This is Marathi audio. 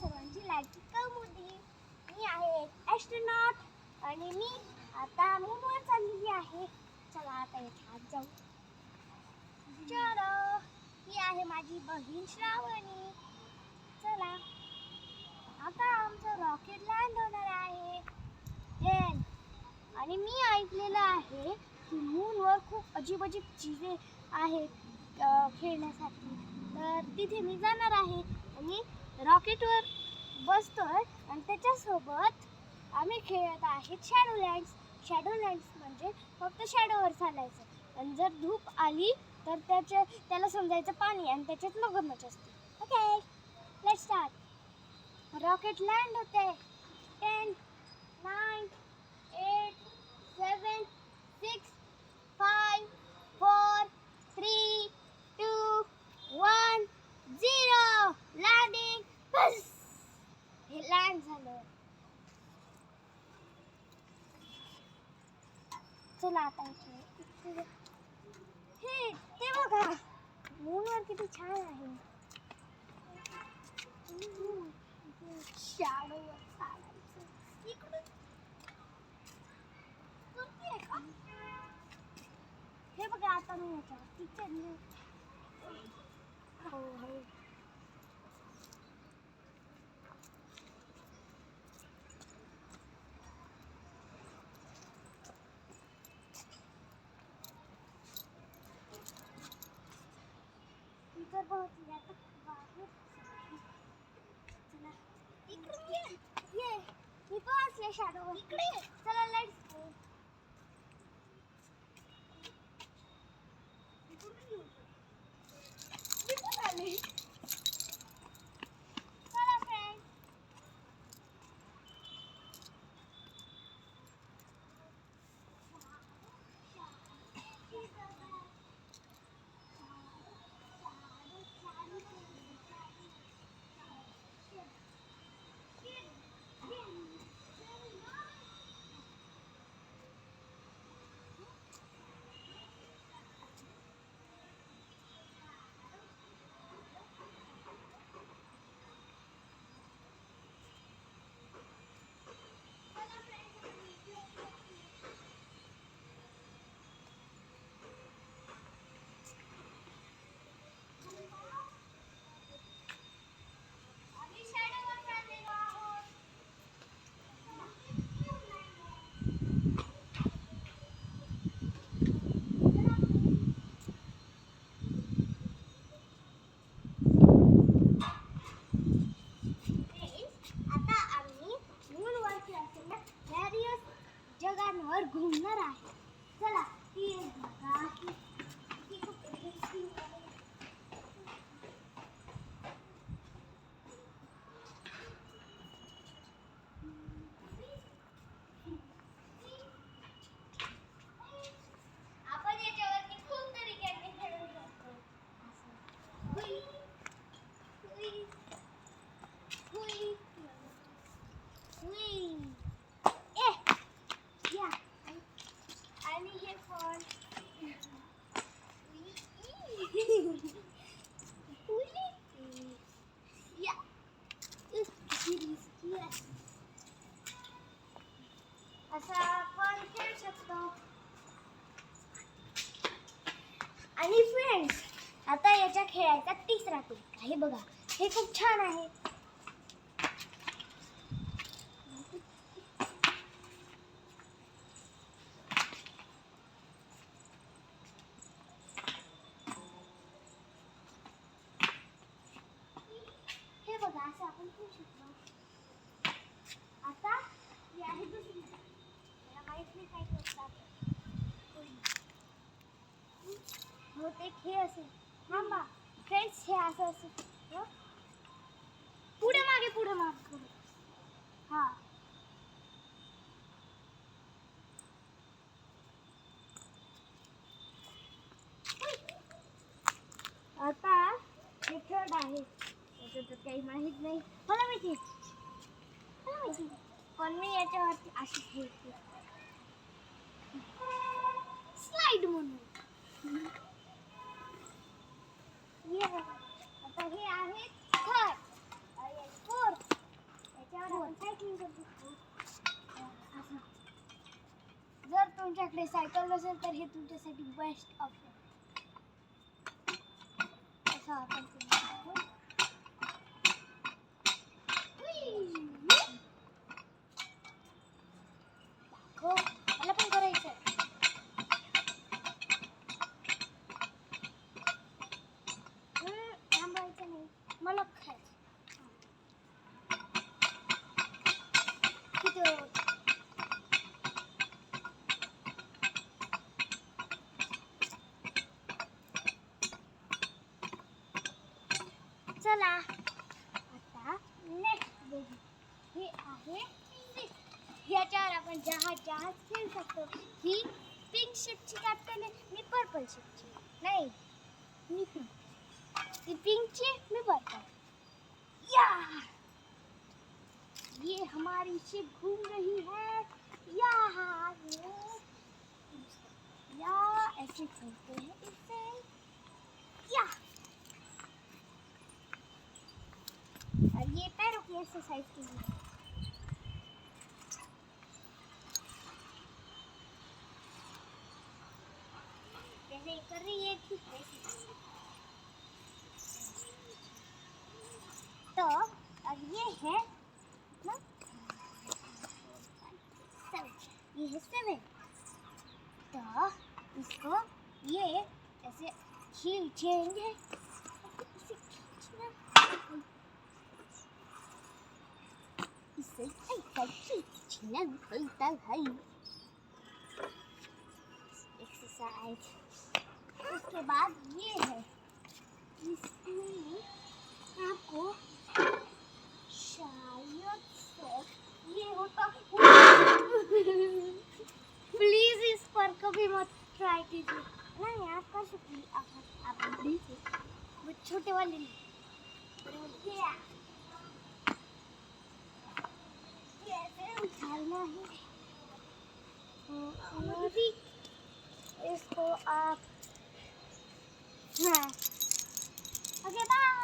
सर्वांची लाडकी कौमुदी. मी आहे एक ॲस्ट्रोनॉट आणि मी आता मूनवर चाललेली आहे. चला आता इथे आत जाऊ. चलो, ही आहे माझी बहीण श्रावणी. चला आता आमचं रॉकेट लँड होणार आहे. आणि मी ऐकलेलं आहे की मूनवर खूप अजीब चीजे आहेत खेळण्यासाठी. तर तिथे मी जाणार आहे आणि रॉकेटवर बसतोय आणि त्याच्यासोबत आम्ही खेळत आहेत शॅडोलँड्स. शॅडोलँड्स म्हणजे फक्त शॅडोवर चालायचं आणि जर धूप आली तर त्याला समजायचं पाणी आणि त्याच्यात मगरमच्छ असते. Okay, let's start. Rocket land होते. 10 9 8 7 6 5 4 3 2 1 0. लँडिंग. बस, हे लँड झालं. चला आता हे ते बघा, मूनवर किती छान आहे. शॅडोवर चालायचं. इकडून करते का? हे बघा, आता मी याच्यावरती चढले. हो हो, इतर बहुत आता बाहेर. चला इकडे ये. मी पोहोचले शॅडोवर. इकडे चला, लेट्स गो. चला फ्रेंड. जगांवर घुमणार आहे. चला ती बघा. आपण याच्यावरती खूप तरीक्याने खेळू शकतो. हुई हुई हुई हुई. या आणि हे पण या. असं आपण खेळू शकतो. आणि फ्रेंड्स, आता याच्या खेळायचा तिसरा टूक आहे बघा. हे खूप छान आहे. हे बघा, असं आपण खेळू शकतो. आता हे आहे दुसरी. मला माहित नाही काय करतात. हो, ते खेळ असेल. थांबा फ्रेंड्स, हे असं असेल. पुढे मागे पुढे मागे. हा, आता हे थर्ड आहे. त्याच्यात काही माहित नाही. मला माहिती पण मी याच्यावरती अशी खेळते. स्लाइड म्हणून. आता हे आहे थर्ड. फोर्थ. जर तुमच्याकडे सायकल नसेल तर हे तुमच्यासाठी बेस्ट ऑप्शन. असं आपण करू शकतो. हो, मला पण करायचं. थांबायचं नाही, मला खायचं. किती वेळ होतं? चला आता नेक्स्ट बघू. हे आहे ह्याच्यावर आपण जहाज खेळू शकतो. ही पिंक शिपची कॅप्टन आहे, मी पर्पल शिपची. नाही, ती पिंकची, मी पर्पल. या ये हमारी शिप घूम रही है. या ऐसे चलते हैं इससे. या और ये पैरों की एक्सरसाइज के लिए. जैसे कर रही है ठीक वैसे. तो अब ये है ना 7. ये है 7. तो इसको ये ऐसे खींचेंगे. इसे खींचना इसे ऐसा खींचना होता है. एक्सरसाइज. उसके बाद ये है, इसमें आपको शायद से ये होता. प्लीज इस पर कभी मत ट्राई कीजिए. नहीं, आप कर सकती हैं. आप बड़ी से वो छोटे वाले नहीं. ये ऐसे उठाना है. इसको आप. हाँ, ओके बाय.